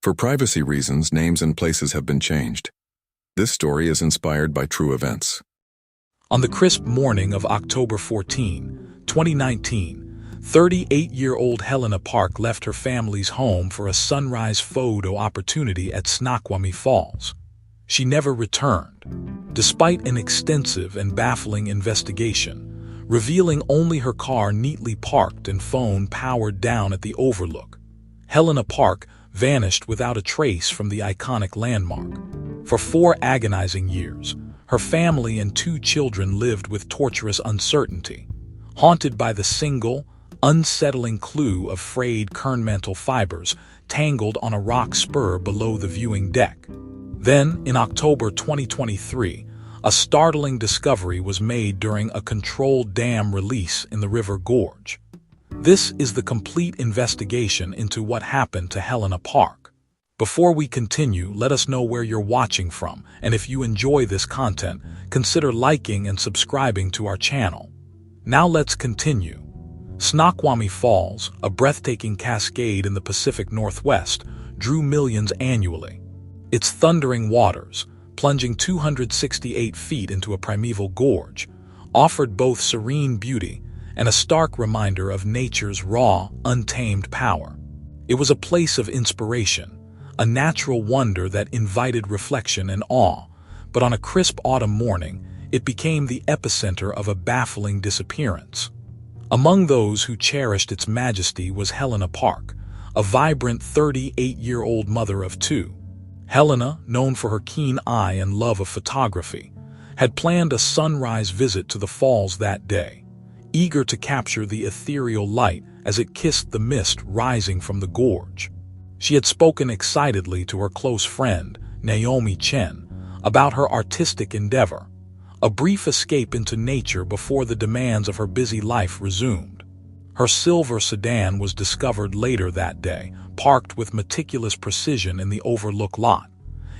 For privacy reasons, names and places have been changed. This story is inspired by true events. On the crisp morning of October 14, 2019, 38-year-old Helena Park left her family's home for a sunrise photo opportunity at Snoqualmie Falls. She never returned, despite an extensive and baffling investigation, revealing only her car neatly parked and phone powered down at the overlook. Helena Park vanished without a trace from the iconic landmark. For 4 agonizing years, her family and 2 children lived with torturous uncertainty, haunted by the single, unsettling clue of frayed kernmantle fibers tangled on a rock spur below the viewing deck. Then, in October 2023, a startling discovery was made during a controlled dam release in the river gorge. This is the complete investigation into what happened to Helena Park. Before we continue, let us know where you're watching from, and if you enjoy this content, consider liking and subscribing to our channel. Now let's continue. Snoqualmie Falls, a breathtaking cascade in the Pacific Northwest, drew millions annually. Its thundering waters, plunging 268 feet into a primeval gorge, offered both serene beauty and a stark reminder of nature's raw, untamed power. It was a place of inspiration, a natural wonder that invited reflection and awe, but on a crisp autumn morning, it became the epicenter of a baffling disappearance. Among those who cherished its majesty was Helena Park, a vibrant 38-year-old mother of 2. Helena, known for her keen eye and love of photography, had planned a sunrise visit to the falls that day, eager to capture the ethereal light as it kissed the mist rising from the gorge. She had spoken excitedly to her close friend, Naomi Chen, about her artistic endeavor, a brief escape into nature before the demands of her busy life resumed. Her silver sedan was discovered later that day, parked with meticulous precision in the overlook lot.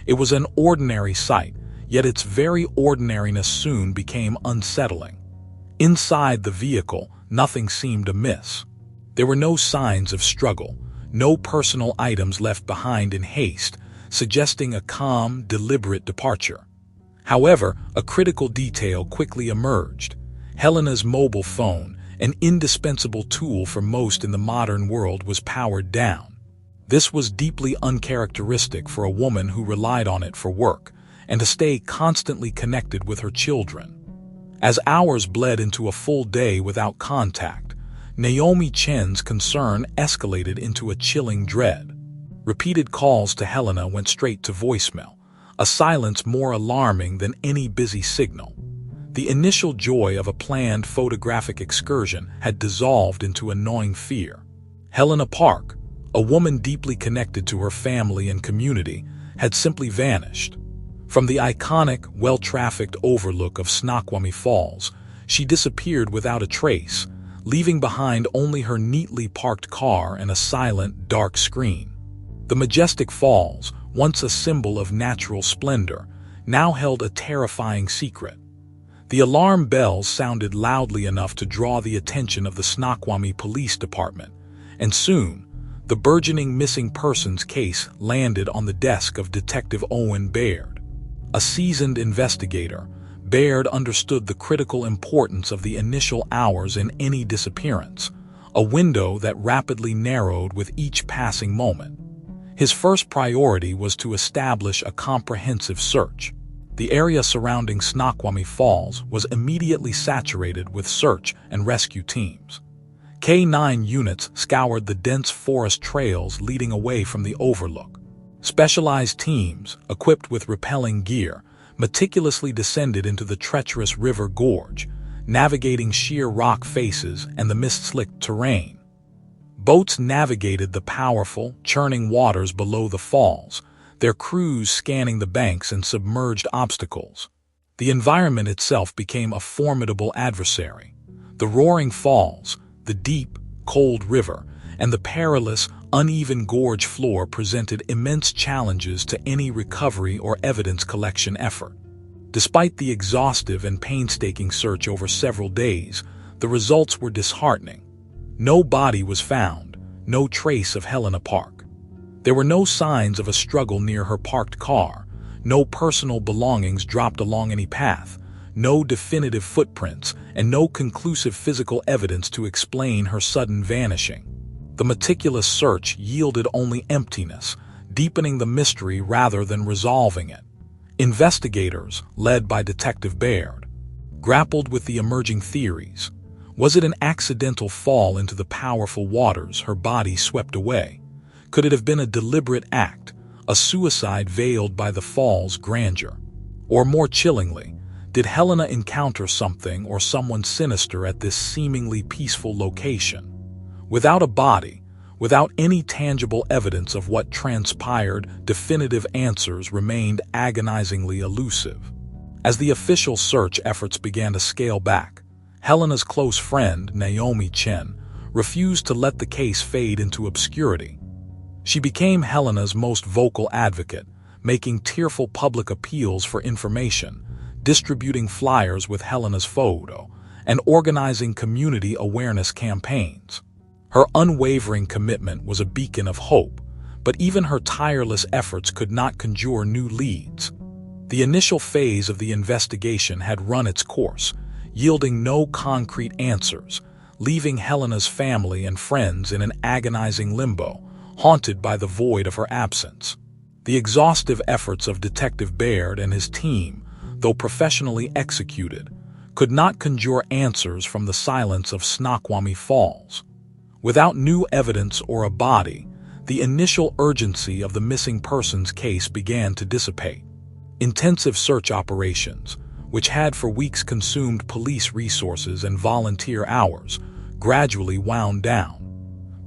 It was an ordinary sight, yet its very ordinariness soon became unsettling. Inside the vehicle, nothing seemed amiss. There were no signs of struggle, no personal items left behind in haste, suggesting a calm, deliberate departure. However, a critical detail quickly emerged. Helena's mobile phone, an indispensable tool for most in the modern world, was powered down. This was deeply uncharacteristic for a woman who relied on it for work and to stay constantly connected with her children. As hours bled into a full day without contact, Naomi Chen's concern escalated into a chilling dread. Repeated calls to Helena went straight to voicemail, a silence more alarming than any busy signal. The initial joy of a planned photographic excursion had dissolved into a gnawing fear. Helena Park, a woman deeply connected to her family and community, had simply vanished. From the iconic, well-trafficked overlook of Snoqualmie Falls, she disappeared without a trace, leaving behind only her neatly parked car and a silent, dark screen. The majestic falls, once a symbol of natural splendor, now held a terrifying secret. The alarm bells sounded loudly enough to draw the attention of the Snoqualmie Police Department, and soon, the burgeoning missing persons case landed on the desk of Detective Owen Baird. A seasoned investigator, Baird understood the critical importance of the initial hours in any disappearance, a window that rapidly narrowed with each passing moment. His first priority was to establish a comprehensive search. The area surrounding Snoqualmie Falls was immediately saturated with search and rescue teams. K-9 units scoured the dense forest trails leading away from the overlook. Specialized teams, equipped with rappelling gear, meticulously descended into the treacherous river gorge, navigating sheer rock faces and the mist-slicked terrain. Boats navigated the powerful, churning waters below the falls, their crews scanning the banks and submerged obstacles. The environment itself became a formidable adversary. The roaring falls, the deep, cold river, and the perilous, uneven gorge floor presented immense challenges to any recovery or evidence collection effort. Despite the exhaustive and painstaking search over several days, the results were disheartening. No body was found, no trace of Helena Park. There were no signs of a struggle near her parked car, no personal belongings dropped along any path, no definitive footprints, and no conclusive physical evidence to explain her sudden vanishing. The meticulous search yielded only emptiness, deepening the mystery rather than resolving it. Investigators, led by Detective Baird, grappled with the emerging theories. Was it an accidental fall into the powerful waters her body swept away? Could it have been a deliberate act, a suicide veiled by the fall's grandeur? Or more chillingly, did Helena encounter something or someone sinister at this seemingly peaceful location? Without a body, without any tangible evidence of what transpired, definitive answers remained agonizingly elusive. As the official search efforts began to scale back, Helena's close friend, Naomi Chen, refused to let the case fade into obscurity. She became Helena's most vocal advocate, making tearful public appeals for information, distributing flyers with Helena's photo, and organizing community awareness campaigns. Her unwavering commitment was a beacon of hope, but even her tireless efforts could not conjure new leads. The initial phase of the investigation had run its course, yielding no concrete answers, leaving Helena's family and friends in an agonizing limbo, haunted by the void of her absence. The exhaustive efforts of Detective Baird and his team, though professionally executed, could not conjure answers from the silence of Snoqualmie Falls. Without new evidence or a body, the initial urgency of the missing persons case began to dissipate. Intensive search operations, which had for weeks consumed police resources and volunteer hours, gradually wound down.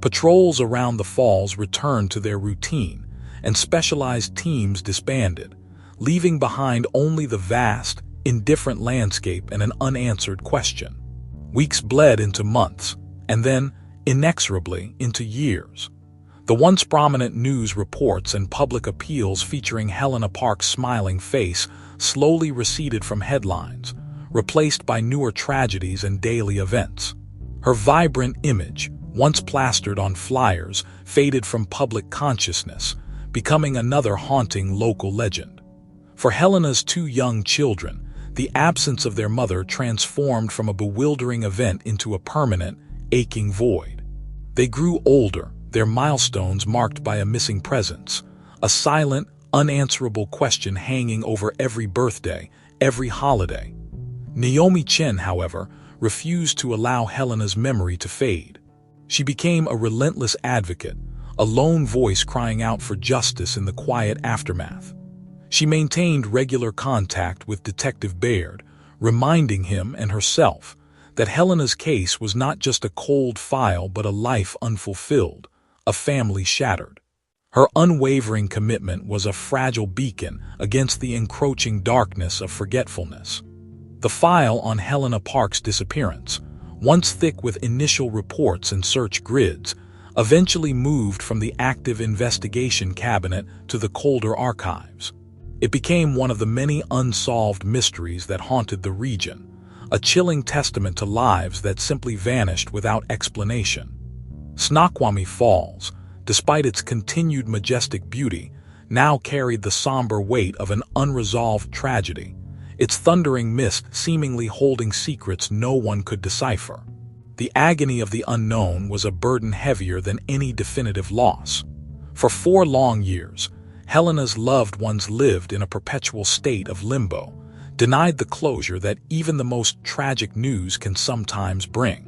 Patrols around the falls returned to their routine, and specialized teams disbanded, leaving behind only the vast, indifferent landscape and an unanswered question. Weeks bled into months, and then, inexorably, into years. The once prominent news reports and public appeals featuring Helena Park's smiling face slowly receded from headlines, replaced by newer tragedies and daily events. Her vibrant image, once plastered on flyers, faded from public consciousness, becoming another haunting local legend. For Helena's two young children, the absence of their mother transformed from a bewildering event into a permanent, aching void. They grew older, their milestones marked by a missing presence, a silent, unanswerable question hanging over every birthday, every holiday. Naomi Chen, however, refused to allow Helena's memory to fade. She became a relentless advocate, a lone voice crying out for justice in the quiet aftermath. She maintained regular contact with Detective Baird, reminding him and herself that Helena's case was not just a cold file but a life unfulfilled, a family shattered. Her unwavering commitment was a fragile beacon against the encroaching darkness of forgetfulness. The file on Helena Park's disappearance, once thick with initial reports and search grids, eventually moved from the active investigation cabinet to the colder archives. It became one of the many unsolved mysteries that haunted the region, a chilling testament to lives that simply vanished without explanation. Snoqualmie Falls, despite its continued majestic beauty, now carried the somber weight of an unresolved tragedy, its thundering mist seemingly holding secrets no one could decipher. The agony of the unknown was a burden heavier than any definitive loss. For 4 long years, Helena's loved ones lived in a perpetual state of limbo, denied the closure that even the most tragic news can sometimes bring.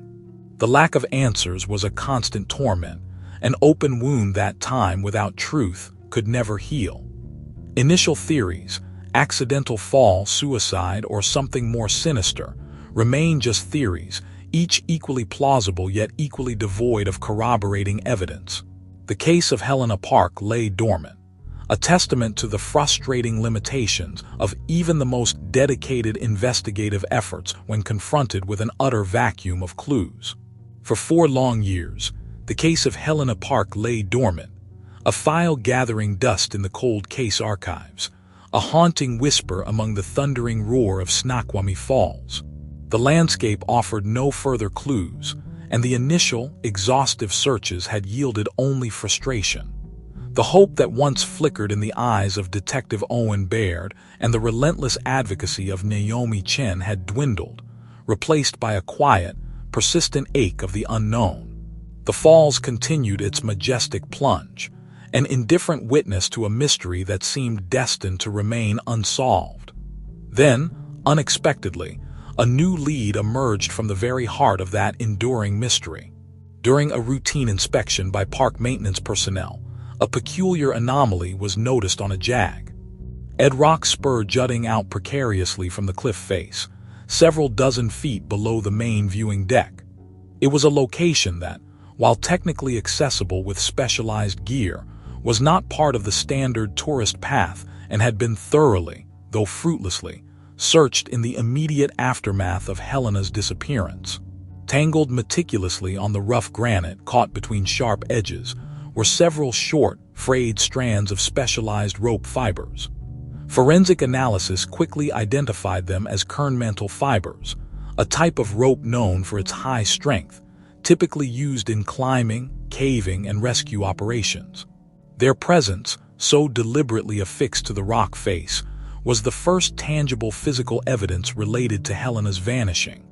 The lack of answers was a constant torment, an open wound that time without truth could never heal. Initial theories, accidental fall, suicide, or something more sinister, remain just theories, each equally plausible yet equally devoid of corroborating evidence. The case of Helena Park lay dormant, a testament to the frustrating limitations of even the most dedicated investigative efforts when confronted with an utter vacuum of clues. For 4 long years, the case of Helena Park lay dormant, a file gathering dust in the cold case archives, a haunting whisper among the thundering roar of Snoqualmie Falls. The landscape offered no further clues, and the initial, exhaustive searches had yielded only frustration. The hope that once flickered in the eyes of Detective Owen Baird and the relentless advocacy of Naomi Chen had dwindled, replaced by a quiet, persistent ache of the unknown. The falls continued its majestic plunge, an indifferent witness to a mystery that seemed destined to remain unsolved. Then, unexpectedly, a new lead emerged from the very heart of that enduring mystery. During a routine inspection by park maintenance personnel, a peculiar anomaly was noticed on a jag. Rock spur jutting out precariously from the cliff face, several dozen feet below the main viewing deck. It was a location that, while technically accessible with specialized gear, was not part of the standard tourist path and had been thoroughly, though fruitlessly, searched in the immediate aftermath of Helena's disappearance. Tangled meticulously on the rough granite caught between sharp edges were several short, frayed strands of specialized rope fibers. Forensic analysis quickly identified them as kernmantle fibers, a type of rope known for its high strength, typically used in climbing, caving, and rescue operations. Their presence, so deliberately affixed to the rock face, was the first tangible physical evidence related to Helena's vanishing.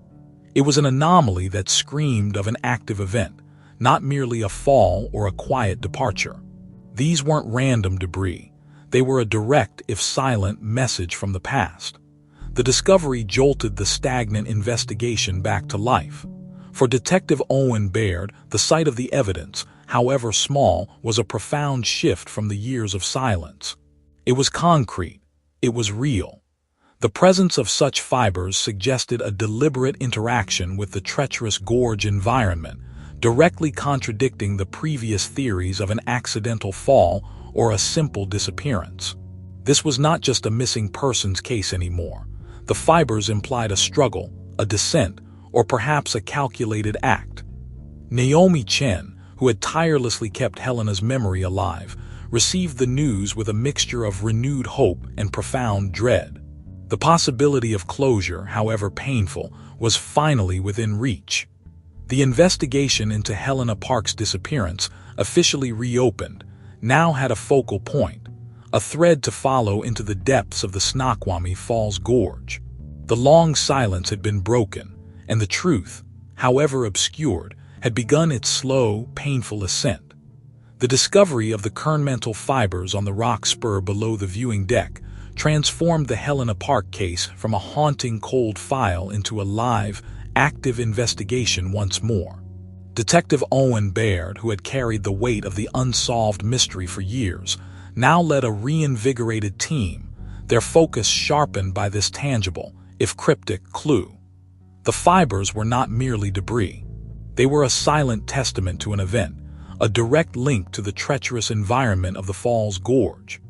It was an anomaly that screamed of an active event, not merely a fall or a quiet departure. These weren't random debris. They were a direct, if silent, message from the past. The discovery jolted the stagnant investigation back to life. For Detective Owen Baird, the sight of the evidence, however small, was a profound shift from the years of silence. It was concrete. It was real. The presence of such fibers suggested a deliberate interaction with the treacherous gorge environment, directly contradicting the previous theories of an accidental fall or a simple disappearance. This was not just a missing persons case anymore. The fibers implied a struggle, a descent, or perhaps a calculated act. Naomi Chen, who had tirelessly kept Helena's memory alive, received the news with a mixture of renewed hope and profound dread. The possibility of closure, however painful, was finally within reach. The investigation into Helena Park's disappearance, officially reopened, now had a focal point, a thread to follow into the depths of the Snoqualmie Falls Gorge. The long silence had been broken, and the truth, however obscured, had begun its slow, painful ascent. The discovery of the kernmantle fibers on the rock spur below the viewing deck transformed the Helena Park case from a haunting cold file into a live, active investigation once more. Detective Owen Baird, who had carried the weight of the unsolved mystery for years, now led a reinvigorated team, their focus sharpened by this tangible, if cryptic, clue. The fibers were not merely debris. They were a silent testament to an event, a direct link to the treacherous environment of the Falls Gorge.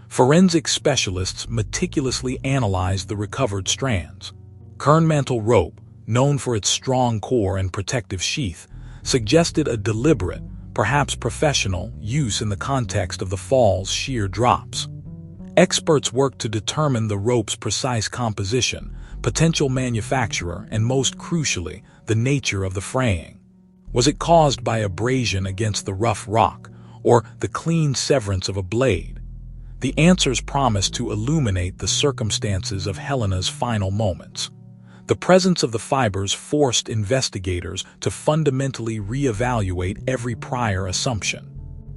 Forensic specialists meticulously analyzed the recovered strands. Kernmantle rope, known for its strong core and protective sheath, suggested a deliberate, perhaps professional, use in the context of the fall's sheer drops. Experts worked to determine the rope's precise composition, potential manufacturer, and most crucially, the nature of the fraying. Was it caused by abrasion against the rough rock, or the clean severance of a blade? The answers promised to illuminate the circumstances of Helena's final moments. The presence of the fibers forced investigators to fundamentally reevaluate every prior assumption.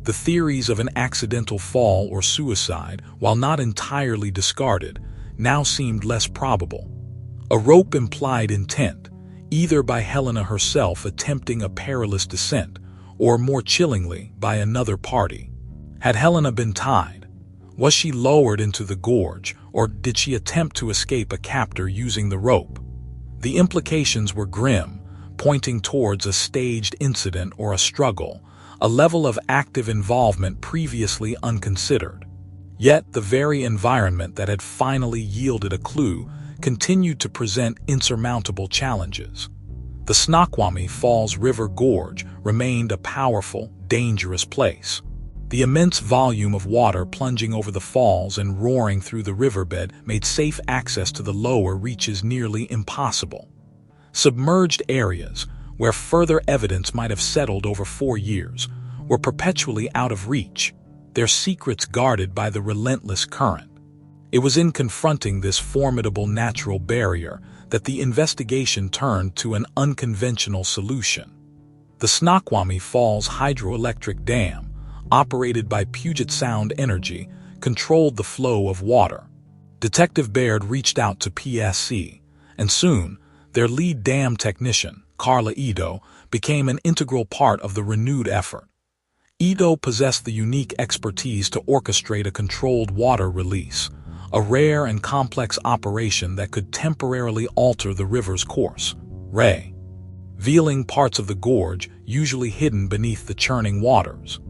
The theories of an accidental fall or suicide, while not entirely discarded, now seemed less probable. A rope implied intent, either by Helena herself attempting a perilous descent, or more chillingly, by another party. Had Helena been tied? Was she lowered into the gorge, or did she attempt to escape a captor using the rope? The implications were grim, pointing towards a staged incident or a struggle, a level of active involvement previously unconsidered. Yet the very environment that had finally yielded a clue continued to present insurmountable challenges. The Snoqualmie Falls River Gorge remained a powerful, dangerous place. The immense volume of water plunging over the falls and roaring through the riverbed made safe access to the lower reaches nearly impossible. Submerged areas, where further evidence might have settled over 4 years, were perpetually out of reach. their secrets guarded by the relentless current. It was in confronting this formidable natural barrier that the investigation turned to an unconventional solution. The Snoqualmie Falls hydroelectric dam, operated by Puget Sound Energy, controlled the flow of water. Detective Baird reached out to PSC, and soon, their lead dam technician, Carla Ito, became an integral part of the renewed effort. Ito possessed the unique expertise to orchestrate a controlled water release, a rare and complex operation that could temporarily alter the river's course, revealing parts of the gorge usually hidden beneath the churning waters.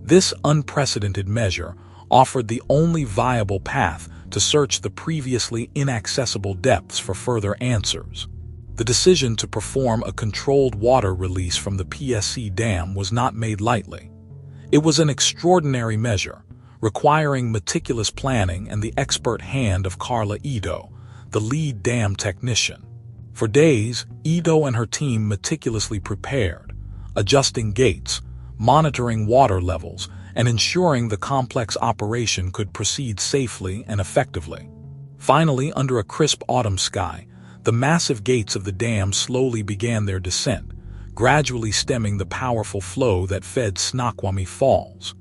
This unprecedented measure offered the only viable path to search the previously inaccessible depths for further answers. The decision to perform a controlled water release from the PSC dam was not made lightly. It was an extraordinary measure, requiring meticulous planning and the expert hand of Carla Ito, the lead dam technician. For days, Ito and her team meticulously prepared, adjusting gates, monitoring water levels, and ensuring the complex operation could proceed safely and effectively. Finally, under a crisp autumn sky, the massive gates of the dam slowly began their descent, gradually stemming the powerful flow that fed Snoqualmie Falls.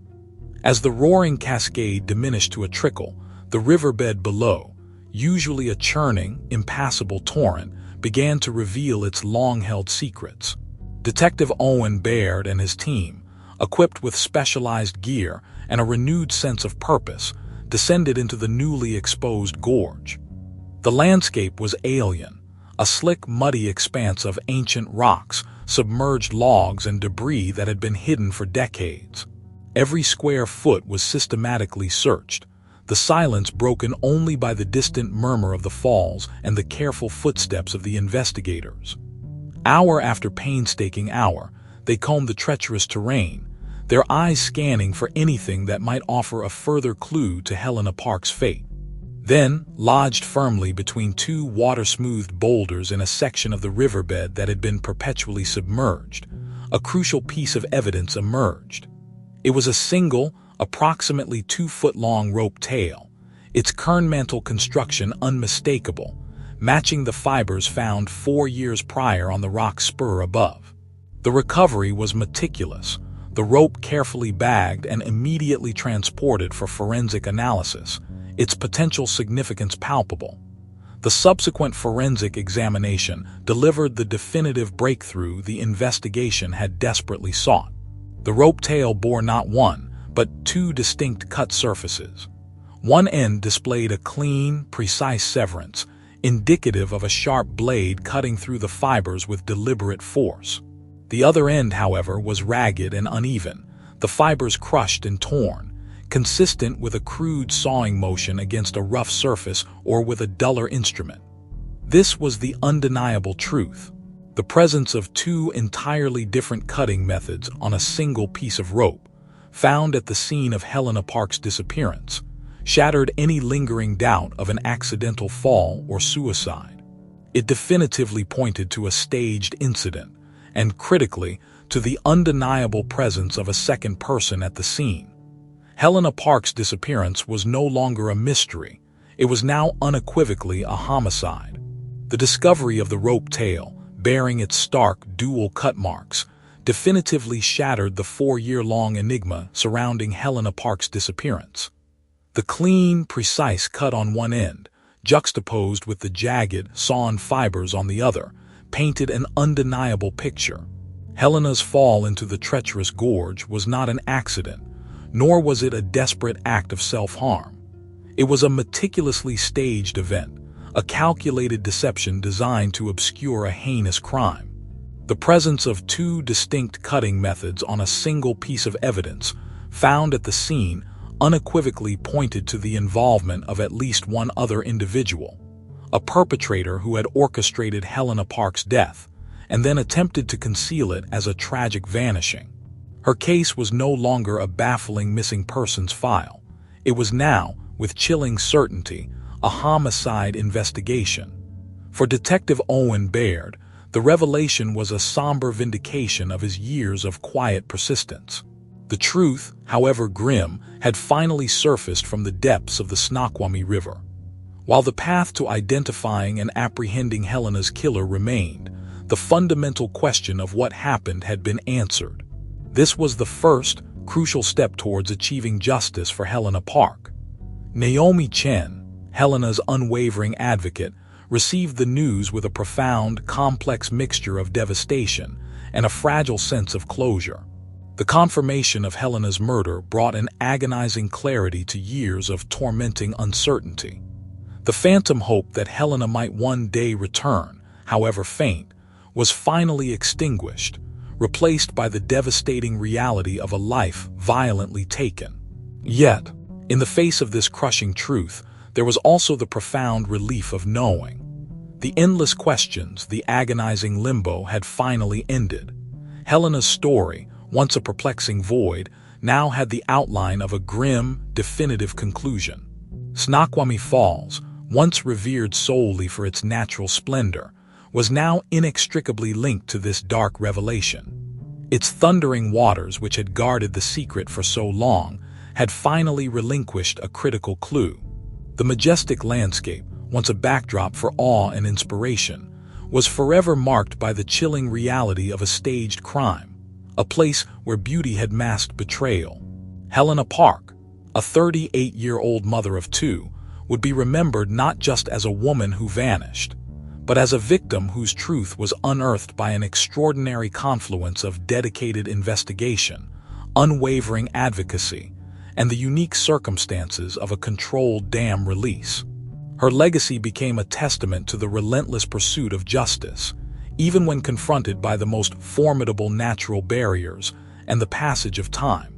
As the roaring cascade diminished to a trickle, the riverbed below, usually a churning, impassable torrent, began to reveal its long-held secrets. Detective Owen Baird and his team, equipped with specialized gear and a renewed sense of purpose, descended into the newly exposed gorge. The landscape was alien, a slick, muddy expanse of ancient rocks, submerged logs, and debris that had been hidden for decades. Every square foot was systematically searched, the silence broken only by the distant murmur of the falls and the careful footsteps of the investigators. Hour after painstaking hour, they combed the treacherous terrain, their eyes scanning for anything that might offer a further clue to Helena Park's fate. Then, lodged firmly between two water-smoothed boulders in a section of the riverbed that had been perpetually submerged, a crucial piece of evidence emerged. It was a single, approximately 2-foot-long rope tail, its kernmantle construction unmistakable, matching the fibers found 4 years prior on the rock spur above. The recovery was meticulous, the rope carefully bagged and immediately transported for forensic analysis, its potential significance palpable. The subsequent forensic examination delivered the definitive breakthrough the investigation had desperately sought. The rope tail bore not one, but 2 distinct cut surfaces. One end displayed a clean, precise severance, indicative of a sharp blade cutting through the fibers with deliberate force. The other end, however, was ragged and uneven, the fibers crushed and torn, consistent with a crude sawing motion against a rough surface or with a duller instrument. This was the undeniable truth. The presence of 2 entirely different cutting methods on a single piece of rope, found at the scene of Helena Park's disappearance, shattered any lingering doubt of an accidental fall or suicide. It definitively pointed to a staged incident, and critically, to the undeniable presence of a second person at the scene. Helena Park's disappearance was no longer a mystery. It was now unequivocally a homicide. The discovery of the rope tail, bearing its stark dual cut marks, definitively shattered the 4-year-long enigma surrounding Helena Park's disappearance. The clean, precise cut on one end, juxtaposed with the jagged, sawn fibers on the other, painted an undeniable picture. Helena's fall into the treacherous gorge was not an accident, nor was it a desperate act of self-harm. It was a meticulously staged event, a calculated deception designed to obscure a heinous crime. The presence of 2 distinct cutting methods on a single piece of evidence, found at the scene, unequivocally pointed to the involvement of at least one other individual, a perpetrator who had orchestrated Helena Park's death, and then attempted to conceal it as a tragic vanishing. Her case was no longer a baffling missing persons file. It was now, with chilling certainty, a homicide investigation. For Detective Owen Baird, the revelation was a somber vindication of his years of quiet persistence. The truth, however grim, had finally surfaced from the depths of the Snoqualmie River. While the path to identifying and apprehending Helena's killer remained, the fundamental question of what happened had been answered. This was the first, crucial step towards achieving justice for Helena Park. Naomi Chen, Helena's unwavering advocate, received the news with a profound, complex mixture of devastation and a fragile sense of closure. The confirmation of Helena's murder brought an agonizing clarity to years of tormenting uncertainty. The phantom hope that Helena might one day return, however faint, was finally extinguished, replaced by the devastating reality of a life violently taken. Yet, in the face of this crushing truth, there was also the profound relief of knowing. The endless questions, the agonizing limbo had finally ended. Helena's story, once a perplexing void, now had the outline of a grim, definitive conclusion. Snoqualmie Falls, once revered solely for its natural splendor, was now inextricably linked to this dark revelation. Its thundering waters, which had guarded the secret for so long, had finally relinquished a critical clue. The majestic landscape, once a backdrop for awe and inspiration, was forever marked by the chilling reality of a staged crime, a place where beauty had masked betrayal. Helena Park, a 38-year-old mother of two, would be remembered not just as a woman who vanished, but as a victim whose truth was unearthed by an extraordinary confluence of dedicated investigation, unwavering advocacy, and the unique circumstances of a controlled dam release. Her legacy became a testament to the relentless pursuit of justice, even when confronted by the most formidable natural barriers and the passage of time.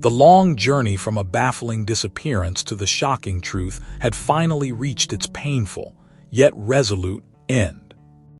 The long journey from a baffling disappearance to the shocking truth had finally reached its painful, yet resolute, end.